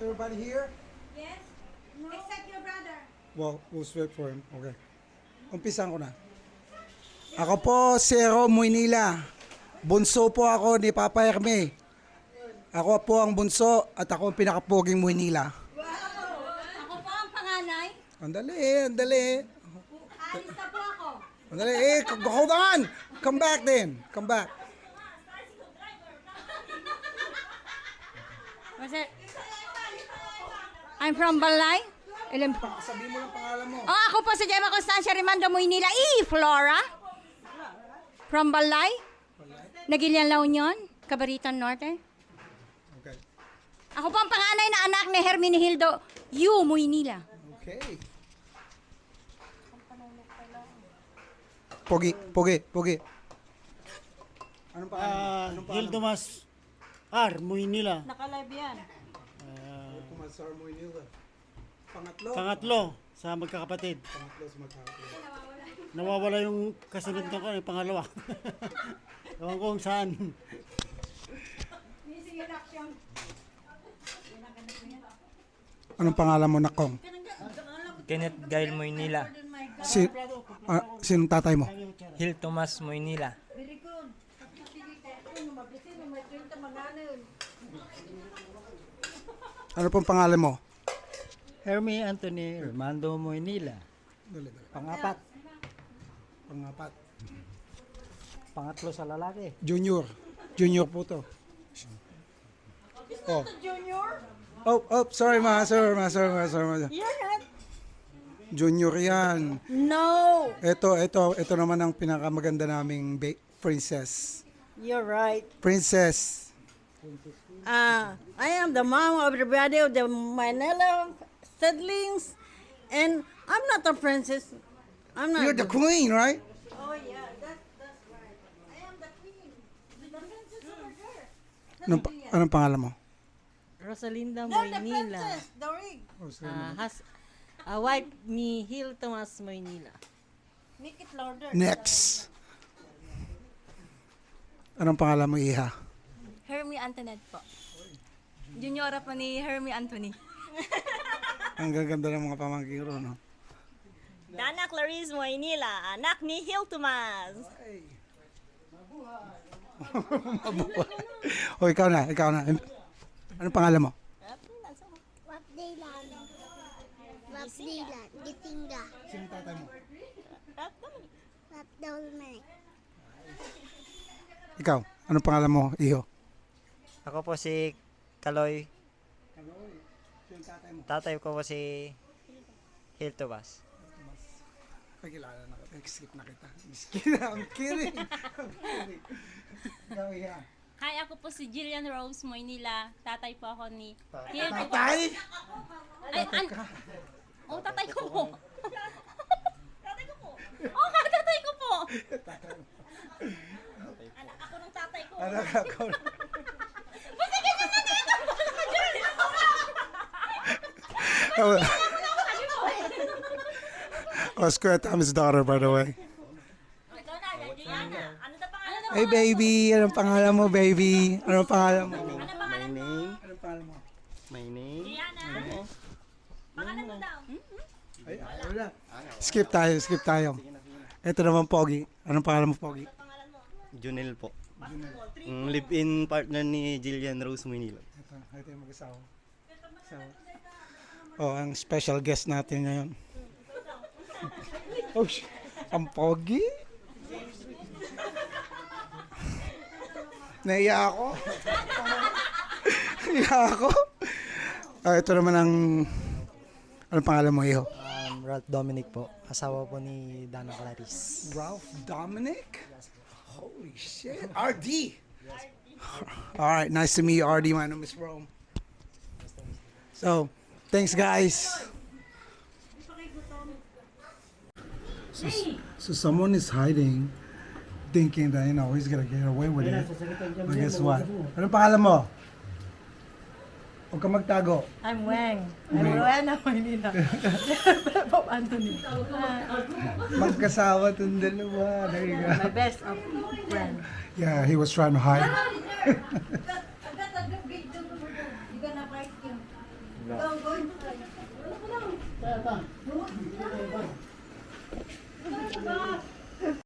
Everybody here? Yes? No. Except your brother. Well, we'll wait for him. Okay. Umpisan ko na. Ako po, Zero Muynila. Bunso po ako ni Papa Herme. Ako po ang bunso at ako ang pinakapuging Muynila. Ako po ang panganay. Andali, andali. Alis na po ako. Andali, hold on! Come back then. Come back. What's it? I'm from Balay. Ilan po? Sabihin mo lang pangalan mo. Oh, ako po si Gemma Constancia Rimando Muynila. Flora. From Balay. Nagilian La Union, Cabaritan Norte. Okay. Ako po ang panganay na anak ni Hermenegildo Yu Muynila. Okay. Pogi, pogi, pogi. Anong pangalan? Anong Gil Tomas R. Muynila. Nakalive yan. Kumasar Muynila. Pangatlo. Pangatlo sa magkakapatid. Pangatlo sa magkakapatid. Nawawala yung kasunod ko, yung pangalawa. Ewan ko kung saan. Anong pangalan mo, Nakong? Kenneth Gail Muynila. Sinong tatay mo? Hil Tomas Muynila. Ano pong pangalan mo? Hermie Anthony Armando Muynila. Dali, dali. Pangapat. Pangapat. Pangatlo sa lalaki. Junior. Junior po to. Oh. Junior? Oh, oh, sorry ma, sorry ma. You're not. Junior yan. No. Ito naman ang pinakamaganda naming princess. You're right. Princess. I am the mom of everybody of the Manila siblings, and I'm not a princess. I'm not. You're the queen, right? Oh yeah, that's right. I am the queen. The princess over there. Anong pangalan mo? Rosalinda Not the Muynila. princess, Dorig. Has a wife ni Hil Tomas Muynila. Make it louder. Next. Anong pangalan mo, Iha? Hermie Antoinette po. Juniora po ni Hermie Anthony. Ang gaganda ng mga pamangkin ko, no? Dana Clarice Muynila, anak ni Hil Tomas. O, ikaw na. Anong pangalan mo? Wapdilan. Wapdilan. Gitinga. Sino tatay mo? Wapdolme. Ikaw, anong pangalan mo, Iho? Ako po si Kaloy. Sino tatay mo? Tatay ko po si Hil Tomas. Pagkilala na kita. Skip na kita. I'm kidding. Ikaw, Iha. Hi, ako po si Jillian Rose Muynila. Tatay po ako ni Hil. Tatay? Oh, tatay ko po. Tatay ko po. Oh, tatay ko po. Anak ako ng tatay ko. Anak ako. Basta ganyan na dito. Oscar Tom's daughter, by the way. Ikaw na, Diana. Ano na pangalan mo? Hey, baby. Anong pangalan mo, baby? Anong pangalan mo? Ano pangalan mo? Anong pangalan mo? Diana. Pangalan mo daw. Ay, wala. Skip tayo. Ito naman, Pogi. Anong pangalan mo, Pogi? Junel po. Live-in partner ni Jillian Rose Muynila. Ito yung mag-asawa. Oh, ang special guest natin ngayon. Oh, ang Pogi. Naiya ako. Ito naman ang... Anong pangalan mo, Iho? Ralph Dominic po. Asawa po ni Dana Clarice. Ralph Dominic? Holy shit. RD. All right, nice to meet you, RD. My name is Rome. So, thanks, guys. So someone is hiding, thinking that, he's gonna get away with it. But guess what? Anong pangalan mo? Huwag ka magtago. I'm Wang. I'm Rowena Muynila. Bob Anthony. Magkasawa itong dalawa. There you My go. best of friend. Yeah, he was trying to hide. I got a big dude over there. You're gonna bite him. Kaya ta.